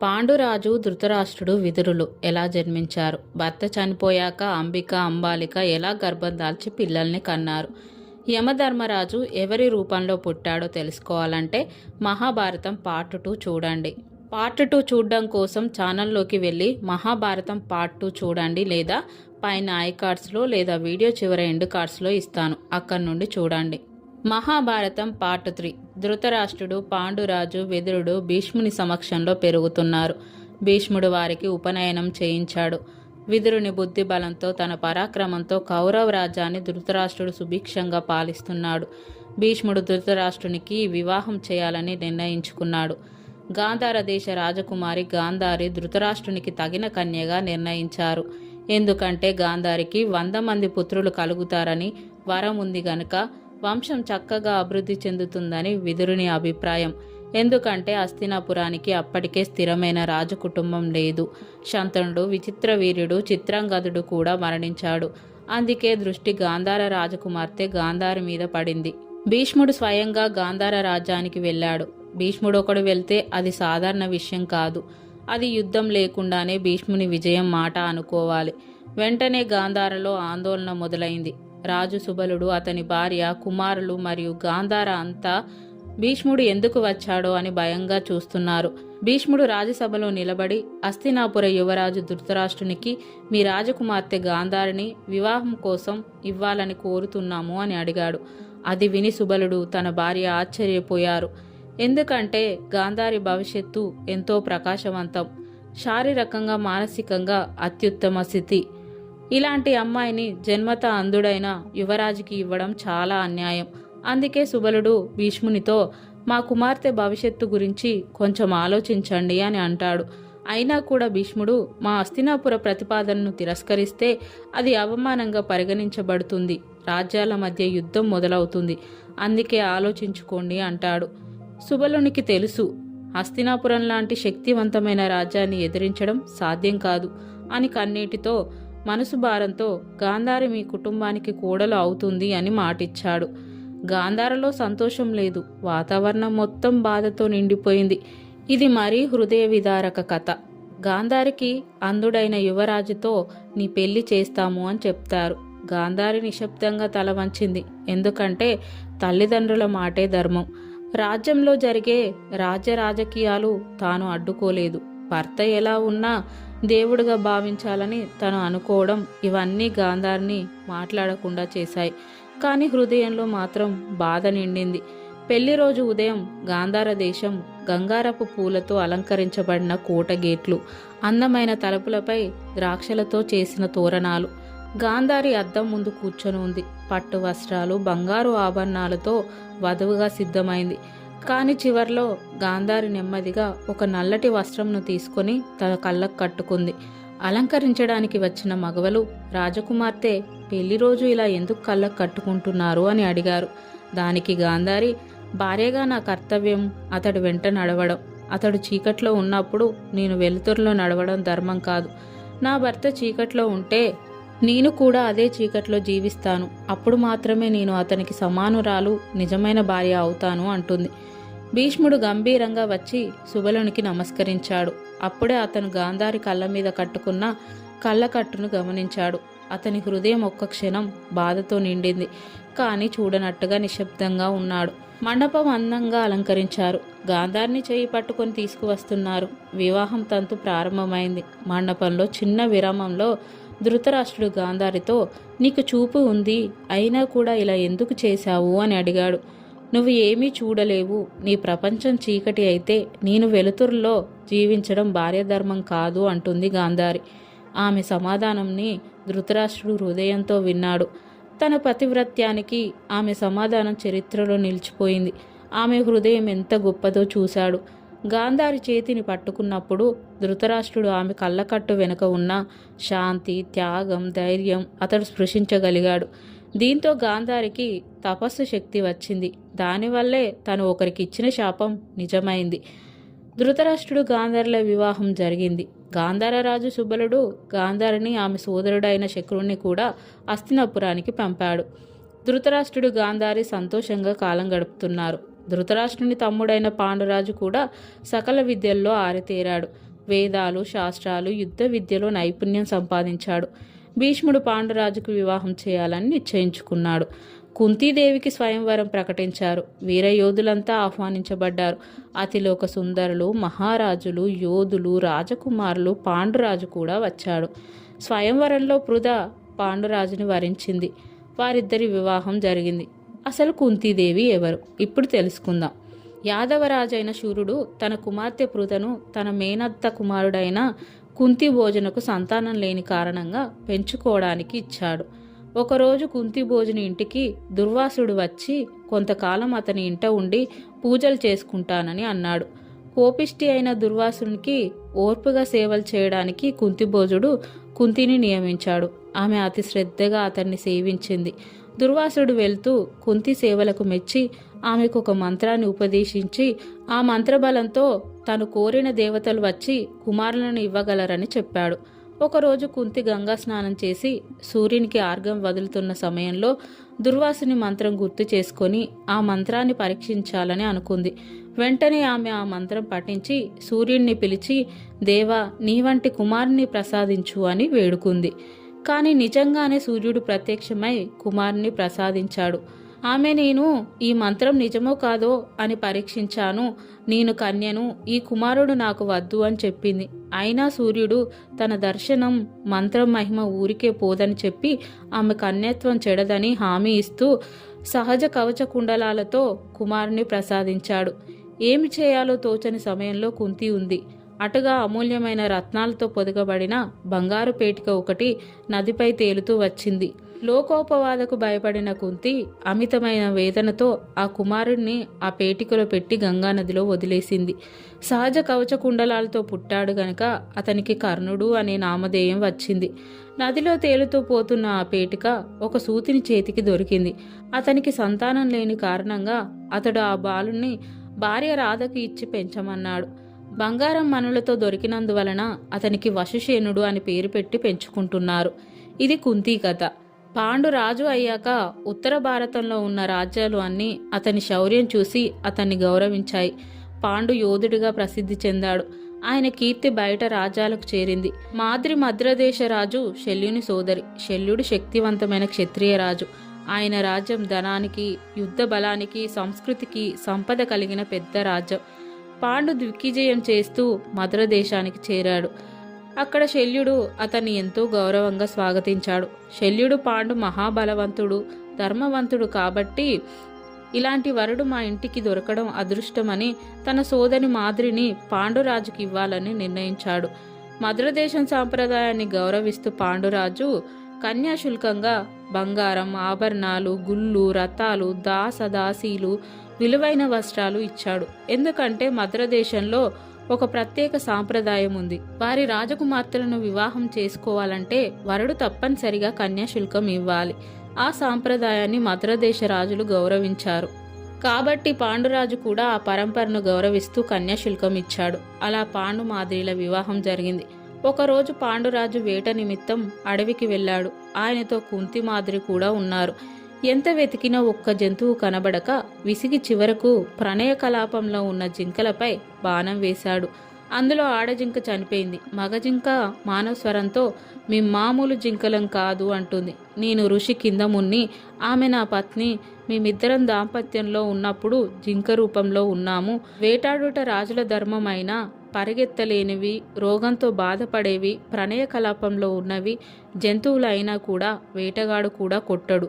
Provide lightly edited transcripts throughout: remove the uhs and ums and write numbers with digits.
పాండురాజు, ధృతరాష్ట్రుడు, విదురులు ఎలా జన్మించారు? భర్త చనిపోయాక అంబిక, అంబాలిక ఎలా గర్భం దాల్చి పిల్లల్ని కన్నారు? యమధర్మరాజు ఎవరి రూపంలో పుట్టాడో తెలుసుకోవాలంటే మహాభారతం పార్ట్ 2 చూడండి. పార్ట్ 2 చూడడం కోసం ఛానల్లోకి వెళ్ళి మహాభారతం పార్ట్ 2 చూడండి, లేదా పైన ఐ కార్డ్స్లో లేదా వీడియో చివర ఎండ్ కార్డ్స్లో ఇస్తాను, అక్కడి నుండి చూడండి. మహాభారతం పార్ట్ 3. ధృతరాష్ట్రుడు, పాండురాజు, విదురుడు భీష్ముని సమక్షంలో పెరుగుతున్నారు. భీష్ముడు వారికి ఉపనయనం చేయించాడు. విదురుని బుద్ధి బలంతో, తన పరాక్రమంతో కౌరవ రాజ్యాన్ని ధృతరాష్ట్రుడు సుభిక్షంగా పాలిస్తున్నాడు. భీష్ముడు ధృతరాష్ట్రునికి వివాహం చేయాలని నిర్ణయించుకున్నాడు. గాంధార దేశ రాజకుమారి గాంధారి ధృతరాష్ట్రునికి తగిన కన్యగా నిర్ణయించారు. ఎందుకంటే గాంధారికి 100 మంది పుత్రులు కలుగుతారని వరం ఉంది గనుక వంశం చక్కగా అభివృద్ధి చెందుతుందని విదురుని అభిప్రాయం. ఎందుకంటే హస్తినాపురానికి అప్పటికే స్థిరమైన రాజకుటుంబం లేదు. శంతనుడు, విచిత్రవీర్యుడు, చిత్రాంగదుడు కూడా మరణించాడు. అందుకే దృష్టి గాంధార రాజకుమార్తె గాంధారి మీద పడింది. భీష్ముడు స్వయంగా గాంధార రాజ్యానికి వెళ్ళాడు. భీష్ముడు ఒకడు వెళ్తే అది సాధారణ విషయం కాదు. అది యుద్ధం లేకుండానే భీష్ముని విజయం మాట అనుకోవాలి. వెంటనే గాంధారలో ఆందోళన మొదలైంది. రాజు సుబలుడు, అతని భార్య, కుమారులు మరియు గాంధార అంతా భీష్ముడు ఎందుకు వచ్చాడో అని భయంగా చూస్తున్నారు. భీష్ముడు రాజసభలో నిలబడి హస్తినాపుర యువరాజు ధృతరాష్ట్రునికి మీ రాజకుమార్తె గాంధారిని వివాహం కోసం ఇవ్వాలని కోరుతున్నాము అని అడిగాడు. అది విని సుబలుడు, తన భార్య ఆశ్చర్యపోయారు. ఎందుకంటే గాంధారి భవిష్యత్తు ఎంతో ప్రకాశవంతం, శారీరకంగా మానసికంగా అత్యుత్తమ స్థితి. ఇలాంటి అమ్మాయిని జన్మత అంధుడైన యువరాజుకి ఇవ్వడం చాలా అన్యాయం. అందుకే సుబలుడు భీష్మునితో, మా కుమార్తె భవిష్యత్తు గురించి కొంచెం ఆలోచించండి అని అంటాడు. అయినా కూడా భీష్ముడు, మా హస్తినాపుర ప్రతిపాదనను తిరస్కరిస్తే అది అవమానంగా పరిగణించబడుతుంది, రాజ్యాల మధ్య యుద్ధం మొదలవుతుంది, అందుకే ఆలోచించుకోండి అంటాడు. సుబలునికి తెలుసు, హస్తినాపురం లాంటి శక్తివంతమైన రాజ్యాన్ని ఎదిరించడం సాధ్యం కాదు అని. కన్నీటితో, మనసు భారంతో గాంధారి మీ కుటుంబానికి కోడలు అవుతుంది అని మాటిచ్చాడు. గాంధారలో సంతోషం లేదు, వాతావరణం మొత్తం బాధతో నిండిపోయింది. ఇది మరీ హృదయ విదారక కథ. గాంధారికి అంధుడైన యువరాజుతో నీ పెళ్లి చేస్తాము అని చెప్తారు. గాంధారి నిశ్శబ్దంగా తల వంచింది. ఎందుకంటే తల్లిదండ్రుల మాటే ధర్మం. రాజ్యంలో జరిగే రాజకీయాలు తాను అడ్డుకోలేదు. భర్త ఎలా ఉన్నా దేవుడిగా భావించాలని తను అనుకోవడం, ఇవన్నీ గాంధారిని మాట్లాడకుండా చేశాయి. కానీ హృదయంలో మాత్రం బాధ నిండింది. పెళ్లి రోజు ఉదయం గాంధార దేశం గంగారపు పూలతో అలంకరించబడిన కోట గేట్లు, అందమైన తలుపులపై ద్రాక్షలతో చేసిన తోరణాలు. గాంధారి అద్దం ముందు కూర్చొని ఉంది. పట్టు వస్త్రాలు, బంగారు ఆభరణాలతో వధువుగా సిద్ధమైంది. కాని చివర్లో గాంధారి నెమ్మదిగా ఒక నల్లటి వస్త్రంను తీసుకొని తన కళ్ళకు కట్టుకుంది. అలంకరించడానికి వచ్చిన మగవలు, రాజకుమార్తె పెళ్లి రోజు ఇలా ఎందుకు కళ్ళకు కట్టుకుంటున్నారు అని అడిగారు. దానికి గాంధారి, భార్యగా నా కర్తవ్యం అతడి వెంట నడవడం. అతడు చీకట్లో ఉన్నప్పుడు నేను వెలుతురులో నడవడం ధర్మం కాదు. నా భర్త చీకట్లో ఉంటే నేను కూడా అదే చీకట్లో జీవిస్తాను. అప్పుడు మాత్రమే నేను అతనికి సమానురాలు, నిజమైన భార్య అవుతాను అంటుంది. భీష్ముడు గంభీరంగా వచ్చి సుబలునికి నమస్కరించాడు. అప్పుడే అతను గాంధారి కళ్ళ మీద కట్టుకున్న కళ్ళకట్టును గమనించాడు. అతని హృదయం ఒక్క క్షణం బాధతో నిండింది. కానీ చూడనట్టుగా నిశ్శబ్దంగా ఉన్నాడు. మండపం అందంగా అలంకరించారు. గాంధారిని చేయి పట్టుకొని తీసుకువస్తున్నారు. వివాహం తంతు ప్రారంభమైంది. మండపంలో చిన్న విరామంలో ధృతరాష్ట్రుడు గాంధారితో, నీకు చూపు ఉంది, అయినా కూడా ఇలా ఎందుకు చేశావు అని అడిగాడు. నువ్వు ఏమీ చూడలేవు, నీ ప్రపంచం చీకటి అయితే నేను వెలుతురులో జీవించడం భార్యధర్మం కాదు అంటుంది గాంధారి. ఆమె సమాధానంని ధృతరాష్ట్రుడు హృదయంతో విన్నాడు. తన పతివ్రత్యానికి ఆమె సమాధానం చరిత్రలో నిలిచిపోయింది. ఆమె హృదయం ఎంత గొప్పదో చూశాడు. గాంధారి చేతిని పట్టుకున్నప్పుడు ధృతరాష్ట్రుడు ఆమె కళ్ళకట్టు వెనుక ఉన్న శాంతి, త్యాగం, ధైర్యం అతడు స్పృశించగలిగాడు. దీంతో గాంధారికి తపస్సు శక్తి వచ్చింది. దానివల్లే తను ఒకరికి ఇచ్చిన శాపం నిజమైంది. ధృతరాష్ట్రుడు గాంధారుల వివాహం జరిగింది. గాంధార రాజు సుబలుడు గాంధారిని, ఆమె సోదరుడైన శక్రుణ్ణి కూడా హస్తినాపురానికి పంపాడు. ధృతరాష్ట్రుడు గాంధారి సంతోషంగా కాలం గడుపుతున్నారు. ధృతరాష్ట్రుని తమ్ముడైన పాండురాజు కూడా సకల విద్యల్లో ఆరితేరాడు. వేదాలు, శాస్త్రాలు, యుద్ధ విద్యలో నైపుణ్యం సంపాదించాడు. భీష్ముడు పాండురాజుకు వివాహం చేయాలని నిశ్చయించుకున్నాడు. కుంతీదేవికి స్వయంవరం ప్రకటించారు. వీరయోధులంతా ఆహ్వానించబడ్డారు. అతిలోక సుందరులు, మహారాజులు, యోధులు, రాజకుమారులు, పాండురాజు కూడా వచ్చాడు. స్వయంవరంలో పృథ పాండురాజుని వరించింది. వారిద్దరి వివాహం జరిగింది. అసలు కుంతీదేవి ఎవరు ఇప్పుడు తెలుసుకుందాం. యాదవరాజైన శూరుడు తన కుమార్తె పృథను తన మేనత్త కుమారుడైన కుంతిభోజనకు సంతానం లేని కారణంగా పెంచుకోవడానికి ఇచ్చాడు. ఒకరోజు కుంతిభోజుని ఇంటికి దుర్వాసుడు వచ్చి కొంతకాలం అతని ఇంట ఉండి పూజలు చేసుకుంటానని అన్నాడు. కోపిష్టి అయిన దుర్వాసునికి ఓర్పుగా సేవలు చేయడానికి కుంతిభోజుడు కుంతిని నియమించాడు. ఆమె అతి శ్రద్ధగా అతన్ని సేవించింది. దుర్వాసుడు వెళ్తూ కుంతి సేవలకు మెచ్చి ఆమెకు ఒక మంత్రాన్ని ఉపదేశించి ఆ మంత్రబలంతో తను కోరిన దేవతలు వచ్చి కుమారులను ఇవ్వగలరని చెప్పాడు. ఒకరోజు కుంతి గంగా స్నానం చేసి సూర్యునికి ఆర్ఘ్యం వదులుతున్న సమయంలో దుర్వాసుని మంత్రం గుర్తు చేసుకొని ఆ మంత్రాన్ని పరీక్షించాలని అనుకుంది. వెంటనే ఆమె ఆ మంత్రం పఠించి సూర్యుడిని పిలిచి, దేవా, నీ వంటి కుమారుని ప్రసాదించు అని వేడుకుంది. కానీ నిజంగానే సూర్యుడు ప్రత్యక్షమై కుమారుని ప్రసాదించాడు. ఆమె, నేను ఈ మంత్రం నిజమో కాదో అని పరీక్షించాను. నేను కన్యను, ఈ కుమారుడు నాకు వద్దు అని చెప్పింది. అయినా సూర్యుడు తన దర్శనం మంత్రం మహిమ ఊరికే పోదని చెప్పి ఆమె కన్యత్వం చెడదని హామీ ఇస్తూ సహజ కవచ కుండలాలతో కుమారుని ప్రసాదించాడు. ఏమి చేయాలో తోచని సమయంలో కుంతి ఉంది. అటుగా అమూల్యమైన రత్నాలతో పొదగబడిన బంగారు పేటిక ఒకటి నదిపై తేలుతూ వచ్చింది. లోకోపవాదకు భయపడిన కుంతి అమితమైన వేదనతో ఆ కుమారుడిని ఆ పేటికలో పెట్టి గంగానదిలో వదిలేసింది. సహజ కవచ కుండలాలతో పుట్టాడు గనక అతనికి కర్ణుడు అనే నామధేయం వచ్చింది. నదిలో తేలుతూ పోతున్న ఆ పేటిక ఒక సూతిని చేతికి దొరికింది. అతనికి సంతానం లేని కారణంగా అతడు ఆ బాలుణ్ణి భార్య రాధకి ఇచ్చి పెంచమన్నాడు. బంగారం మనులతో దొరికినందువలన అతనికి వశుషేనుడు అని పేరు పెట్టి పెంచుకుంటున్నారు. ఇది కుంతి కథ. పాండు రాజు అయ్యాక ఉత్తర భారతంలో ఉన్న రాజ్యాలు అన్నీ అతని శౌర్యం చూసి అతన్ని గౌరవించాయి. పాండు యోధుడిగా ప్రసిద్ధి చెందాడు. ఆయన కీర్తి బయట రాజ్యాలకు చేరింది. మాద్రి మద్రదేశ రాజు శల్యుని సోదరి. శల్యుడు శక్తివంతమైన క్షత్రియ రాజు. ఆయన రాజ్యం ధనానికి, యుద్ధ బలానికి, సంస్కృతికి సంపద కలిగిన పెద్ద రాజ్యం. పాండు దిగ్విజయం చేస్తూ మద్రదేశానికి చేరాడు. అక్కడ శల్యుడు అతన్ని ఎంతో గౌరవంగా స్వాగతించాడు. శల్యుడు పాండు మహాబలవంతుడు, ధర్మవంతుడు కాబట్టి ఇలాంటి వరుడు మా ఇంటికి దొరకడం అదృష్టమని తన సోదరి మాద్రిని పాండురాజుకి ఇవ్వాలని నిర్ణయించాడు. మద్రదేశం సాంప్రదాయాన్ని గౌరవిస్తూ పాండురాజు కన్యాశుల్కంగా బంగారం, ఆభరణాలు, గుళ్ళు, రథాలు, దాసీలు, విలువైన వస్త్రాలు ఇచ్చాడు. ఎందుకంటే మద్రదేశంలో ఒక ప్రత్యేక సాంప్రదాయం ఉంది. వారి రాజకుమార్తెలను వివాహం చేసుకోవాలంటే వరుడు తప్పనిసరిగా కన్యాశుల్కం ఇవ్వాలి. ఆ సాంప్రదాయాన్ని మద్రదేశ రాజులు గౌరవించారు. కాబట్టి పాండురాజు కూడా ఆ పరంపరను గౌరవిస్తూ కన్యాశుల్కం ఇచ్చాడు. అలా పాండు మాద్రిల వివాహం జరిగింది. ఒకరోజు పాండురాజు వేట నిమిత్తం అడవికి వెళ్ళాడు. ఆయనతో కుంతి మాద్రి కూడా ఉన్నారు. ఎంత వెతికినా ఒక్క జంతువు కనబడక విసిగి చివరకు ప్రణయ కలాపంలో ఉన్న జింకలపై బాణం వేశాడు. అందులో ఆడజింక చనిపోయింది. మగజింక మానవ స్వరంతో, మీ మామూలు జింకలం కాదు అంటుంది. నేను ఋషి కింద మున్ని, ఆమె నా పత్ని. మేమిద్దరం దాంపత్యంలో ఉన్నప్పుడు జింక రూపంలో ఉన్నాము. వేటాడుట రాజుల ధర్మమైన పరిగెత్తలేనివి, రోగంతో బాధపడేవి, ప్రణయ కలాపంలో ఉన్నవి జంతువులైనా కూడా వేటగాడు కూడా కొట్టడు.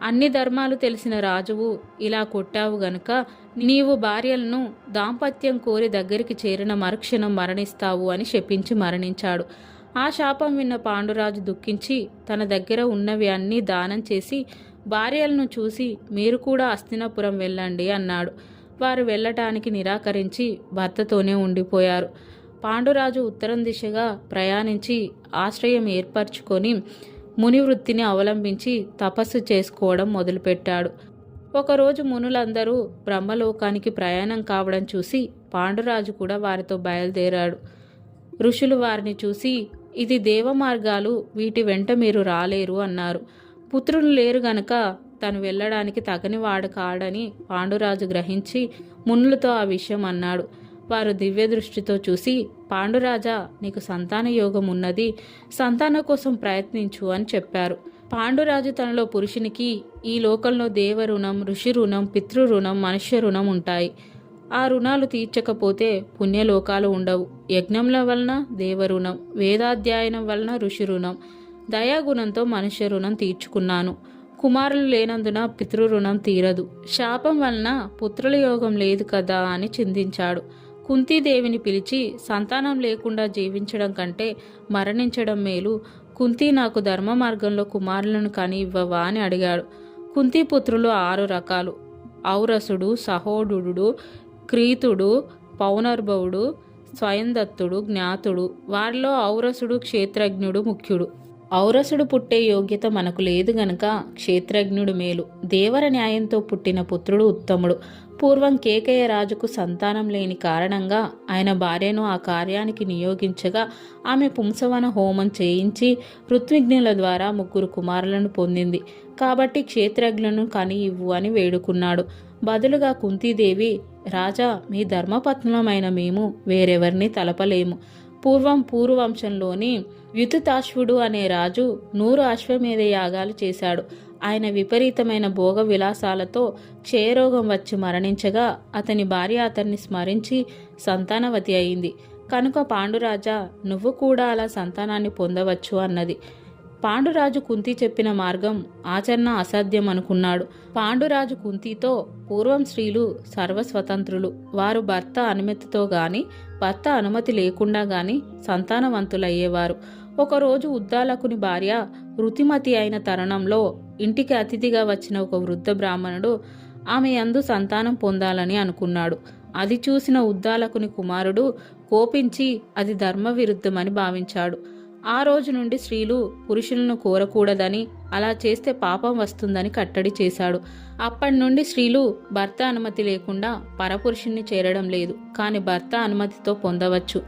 అన్ని ధర్మాలు తెలిసిన రాజువు ఇలా కొట్టావు గనుక నీవు భార్యలను దాంపత్యం కోరి దగ్గరికి చేరిన మరుక్షణం మరణిస్తావు అని శపించి మరణించాడు. ఆ శాపం విన్న పాండురాజు దుఃఖించి తన దగ్గర ఉన్నవి అన్నీ దానం చేసి భార్యలను చూసి, మీరు కూడా హస్తినాపురం వెళ్ళండి అన్నాడు. వారు వెళ్ళటానికి నిరాకరించి భర్తతోనే ఉండిపోయారు. పాండురాజు ఉత్తరం దిశగా ప్రయాణించి ఆశ్రయం ఏర్పరచుకొని మునివృత్తిని అవలంబించి తపస్సు చేసుకోవడం మొదలుపెట్టాడు. ఒకరోజు మునులందరూ బ్రహ్మలోకానికి ప్రయాణం కావడం చూసి పాండురాజు కూడా వారితో బయలుదేరాడు. ఋషులు వారిని చూసి, ఇది దేవ మార్గాలు, వీటి వెంట మీరు రాలేరు అన్నారు. పుత్రులు లేరు గనక తను వెళ్ళడానికి తగనివాడు కాడని పాండురాజు గ్రహించి మునులతో ఆ విషయం అన్నాడు. వారు దివ్య దృష్టితో చూసి, పాండురాజా, నీకు సంతాన యోగం ఉన్నది, సంతానం కోసం ప్రయత్నించు అని చెప్పారు. పాండురాజు తనలో పురుషునికి ఈ లోకంలో దేవ రుణం, ఋషి రుణం, పితృ రుణం, మనుష్య రుణం ఉంటాయి. ఆ రుణాలు తీర్చకపోతే పుణ్యలోకాలు ఉండవు. యజ్ఞంల వలన దేవ రుణం, వేదాధ్యయనం వలన ఋషి రుణం, దయాగుణంతో మనుష్య రుణం తీర్చుకున్నాను. కుమారులు లేనందున పితృ రుణం తీరదు. శాపం వలన పుత్రుల యోగం లేదు కదా అని చింతించాడు. కుంతీదేవిని పిలిచి, సంతానం లేకుండా జీవించడం కంటే మరణించడం మేలు. కుంతి, నాకు ధర్మ మార్గంలో కుమారులను కని ఇవ్వవా అని అడిగాడు. కుంతీపుత్రులు 6 రకాలు: ఔరసుడు, సహోడుడు, క్రీతుడు, పౌనర్భవుడు, స్వయందత్తుడు, జ్ఞాతుడు. వారిలో ఔరసుడు క్షేత్రజ్ఞుడు ముఖ్యుడు. ఔరసుడు పుట్టే యోగ్యత మనకు లేదు గనక క్షేత్రజ్ఞుడు మేలు. దేవర న్యాయంతో పుట్టిన పుత్రుడు ఉత్తముడు. పూర్వం కేకయ్య రాజుకు సంతానం లేని కారణంగా ఆయన భార్యను ఆ కార్యానికి నియోగించగా ఆమె పుంసవన హోమం చేయించి ఋత్విజ్ఞుల ద్వారా 3 కుమారులను పొందింది. కాబట్టి క్షేత్రజ్ఞులను కని ఇవ్వు అని వేడుకున్నాడు. బదులుగా కుంతీదేవి, రాజా, మీ ధర్మపత్నులమైన మేము వేరెవరిని తలపలేము. పూర్వవంశంలోని యుతుతాశ్వుడు అనే రాజు 100 అశ్వమేధ యాగాలు చేశాడు. ఆయన విపరీతమైన భోగ విలాసాలతో క్షయరోగం వచ్చి మరణించగా అతని భార్య అతన్ని స్మరించి సంతానవతి అయింది. కనుక పాండురాజా, నువ్వు కూడా అలా సంతానాన్ని పొందవచ్చు అన్నది. పాండురాజు కుంతి చెప్పిన మార్గం ఆచరణ అసాధ్యం అనుకున్నాడు. పాండురాజు కుంతితో, పూర్వం స్త్రీలు సర్వస్వతంత్రులు. వారు భర్త అనుమతితో గాని, భర్త అనుమతి లేకుండా గాని సంతానవంతులయ్యేవారు. ఒకరోజు ఉద్దాలకుని భార్య ఋతుమతి అయిన తరుణంలో ఇంటికి అతిథిగా వచ్చిన ఒక వృద్ధ బ్రాహ్మణుడు ఆమె యందు సంతానం పొందాలని అనుకున్నాడు. అది చూసిన ఉద్దాలకుని కుమారుడు కోపించి అది ధర్మ విరుద్ధమని భావించాడు. ఆ రోజు నుండి స్త్రీలు పురుషులను కోరకూడదని, అలా చేస్తే పాపం వస్తుందని కట్టడి చేశాడు. అప్పటి నుండి స్త్రీలు భర్త అనుమతి లేకుండా పరపురుషుణ్ణి చేరడం లేదు, కానీ భర్త అనుమతితో పొందవచ్చు.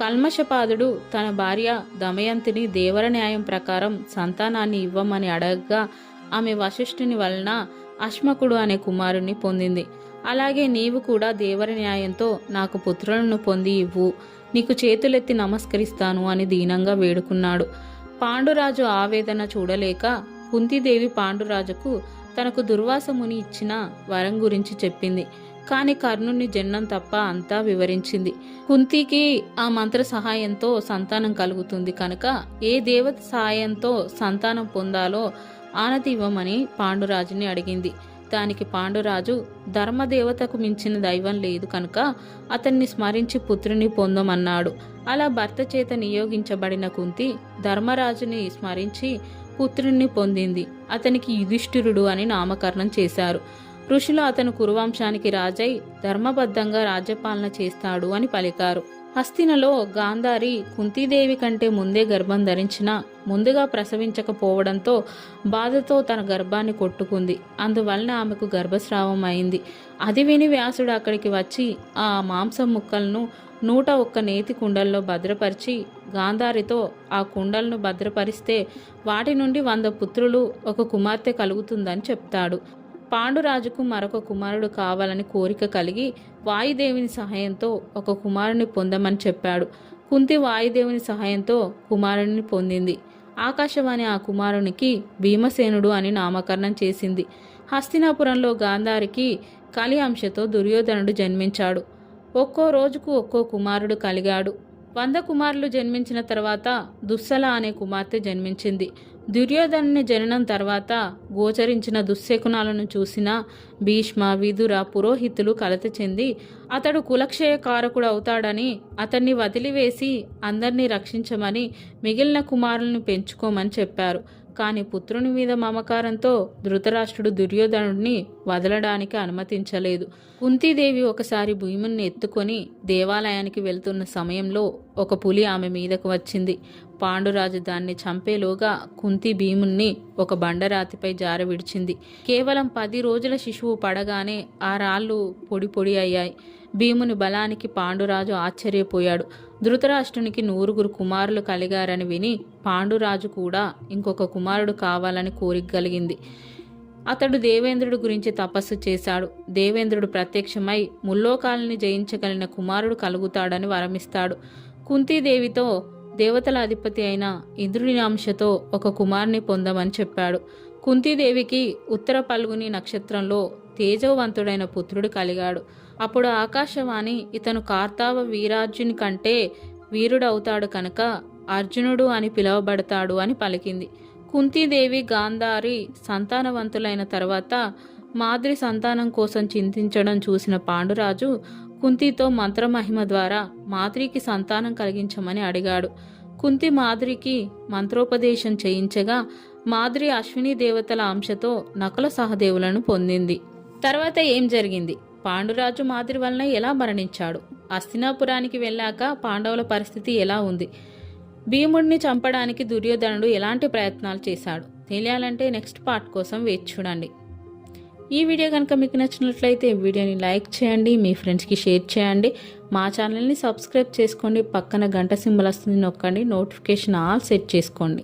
కల్మషపాదుడు తన భార్య దమయంతిని దేవర న్యాయం ప్రకారం సంతానాన్ని ఇవ్వమని అడగగా ఆమె వశిష్ఠుని వలన అశ్మకుడు అనే కుమారుణ్ణి పొందింది. అలాగే నీవు కూడా దేవర న్యాయంతో నాకు పుత్రులను పొంది ఇవ్వు, నీకు చేతులెత్తి నమస్కరిస్తాను అని దీనంగా వేడుకున్నాడు. పాండురాజు ఆవేదన చూడలేక కుంతీదేవి పాండురాజుకు తనకు దుర్వాసముని ఇచ్చిన వరం గురించి చెప్పింది. కాని కర్ణుని జన్మం తప్ప అంతా వివరించింది. కుంతికి ఆ మంత్ర సహాయంతో సంతానం కలుగుతుంది కనుక ఏ దేవత సహాయంతో సంతానం పొందాలో ఆనతి ఇవ్వమని పాండురాజుని అడిగింది. దానికి పాండురాజు, ధర్మదేవతకు మించిన దైవం లేదు కనుక అతన్ని స్మరించి పుత్రుని పొందమన్నాడు. అలా భర్త చేత నియోగించబడిన కుంతి ధర్మరాజుని స్మరించి పుత్రుణ్ణి పొందింది. అతనికి యుధిష్ఠిరుడు అని నామకరణం చేశారు. ఋషులు అతను కురువంశానికి రాజై ధర్మబద్ధంగా రాజ్యపాలన చేస్తాడు అని పలికారు. హస్తినలో గాంధారి కుంతీదేవి కంటే ముందే గర్భం ధరించినా ముందుగా ప్రసవించకపోవడంతో బాధతో తన గర్భాన్ని కొట్టుకుంది. అందువలన ఆమెకు గర్భస్రావం అయింది. అది విని వ్యాసుడు అక్కడికి వచ్చి ఆ మాంసం ముక్కలను 101 నేతి కుండల్లో భద్రపరిచి గాంధారితో, ఆ కుండలను భద్రపరిస్తే వాటి నుండి 100 పుత్రులు, 1 కుమార్తె కలుగుతుందని చెప్తాడు. పాండురాజుకు మరొక కుమారుడు కావాలని కోరిక కలిగి వాయుదేవుని సహాయంతో 1 కుమారుని పొందమని చెప్పాడు. కుంతి వాయుదేవుని సహాయంతో కుమారుని పొందింది. ఆకాశవాణి ఆ కుమారునికి భీమసేనుడు అని నామకరణం చేసింది. హస్తినాపురంలో గాంధారికి కలి అంశతో దుర్యోధనుడు జన్మించాడు. ఒక్కో రోజుకు ఒక్కో కుమారుడు కలిగాడు. 100 కుమారులు జన్మించిన తర్వాత దుస్సల అనే కుమార్తె జన్మించింది. దుర్యోధనుని జననం తర్వాత గోచరించిన దుశ్శకునాలను చూసిన భీష్మ, విదుర, పురోహితులు కలత చెంది అతడు కులక్షయకారకుడు అవుతాడని అతన్ని వదిలివేసి అందరినీ రక్షించమని మిగిలిన కుమారులను పెంచుకోమని చెప్పారు. కానీ పుత్రుని మీద మమకారంతో ధృతరాష్ట్రుడు దుర్యోధనుడిని వదలడానికి అనుమతించలేదు. కుంతీదేవి ఒకసారి భీముని ఎత్తుకొని దేవాలయానికి వెళ్తున్న సమయంలో ఒక పులి ఆమె మీదకు వచ్చింది. పాండురాజు దాన్ని చంపేలోగా కుంతి భీముణ్ణి ఒక బండరాతిపై జార విడిచింది. కేవలం 10 రోజుల శిశువు పడగానే ఆ రాళ్ళు పొడి పొడి అయ్యాయి. భీముని బలానికి పాండురాజు ఆశ్చర్యపోయాడు. ధృతరాష్ట్రునికి 100 కుమారులు కలిగారని విని పాండురాజు కూడా ఇంకొక కుమారుడు కావాలని కోరిక కలిగింది. అతడు దేవేంద్రుడి గురించి తపస్సు చేశాడు. దేవేంద్రుడు ప్రత్యక్షమై ముల్లోకాలని జయించగలిగిన కుమారుడు కలుగుతాడని వరమిస్తాడు. కుంతీదేవితో దేవతల అధిపతి అయిన ఇంద్రుని అంశతో ఒక కుమారుని పొందమని చెప్పాడు. కుంతీదేవికి ఉత్తర పల్గుని నక్షత్రంలో తేజవంతుడైన పుత్రుడు కలిగాడు. అప్పుడు ఆకాశవాణి ఇతను కార్తావ వీరార్జుని కంటే వీరుడవుతాడు కనుక అర్జునుడు అని పిలువబడతాడు అని పలికింది. కుంతీదేవి గాంధారి సంతానవంతులైన తర్వాత మాద్రి సంతానం కోసం చింతించడం చూసిన పాండురాజు కుంతితో మంత్రమహిమ ద్వారా మాద్రికి సంతానం కలిగించమని అడిగాడు. కుంతి మాద్రికి మంత్రోపదేశం చేయించగా మాద్రి అశ్విని దేవతల అంశతో నకుల సహదేవులను పొందింది. తర్వాత ఏం జరిగింది? పాండురాజు మాద్రి వలన ఎలా మరణించాడు? హస్తినాపురానికి వెళ్ళాక పాండవుల పరిస్థితి ఎలా ఉంది? భీముడిని చంపడానికి దుర్యోధనుడు ఎలాంటి ప్రయత్నాలు చేశాడు? తెలియాలంటే నెక్స్ట్ పార్ట్ కోసం వేచి చూడండి. ఈ వీడియో కనుక మీకు నచ్చినట్లయితే వీడియోని లైక్ చేయండి, మీ ఫ్రెండ్స్కి షేర్ చేయండి, మా ఛానల్ని సబ్స్క్రైబ్ చేసుకోండి, పక్కన గంట సింబల్ వస్తుంది నొక్కండి, నోటిఫికేషన్ ఆల్ సెట్ చేసుకోండి.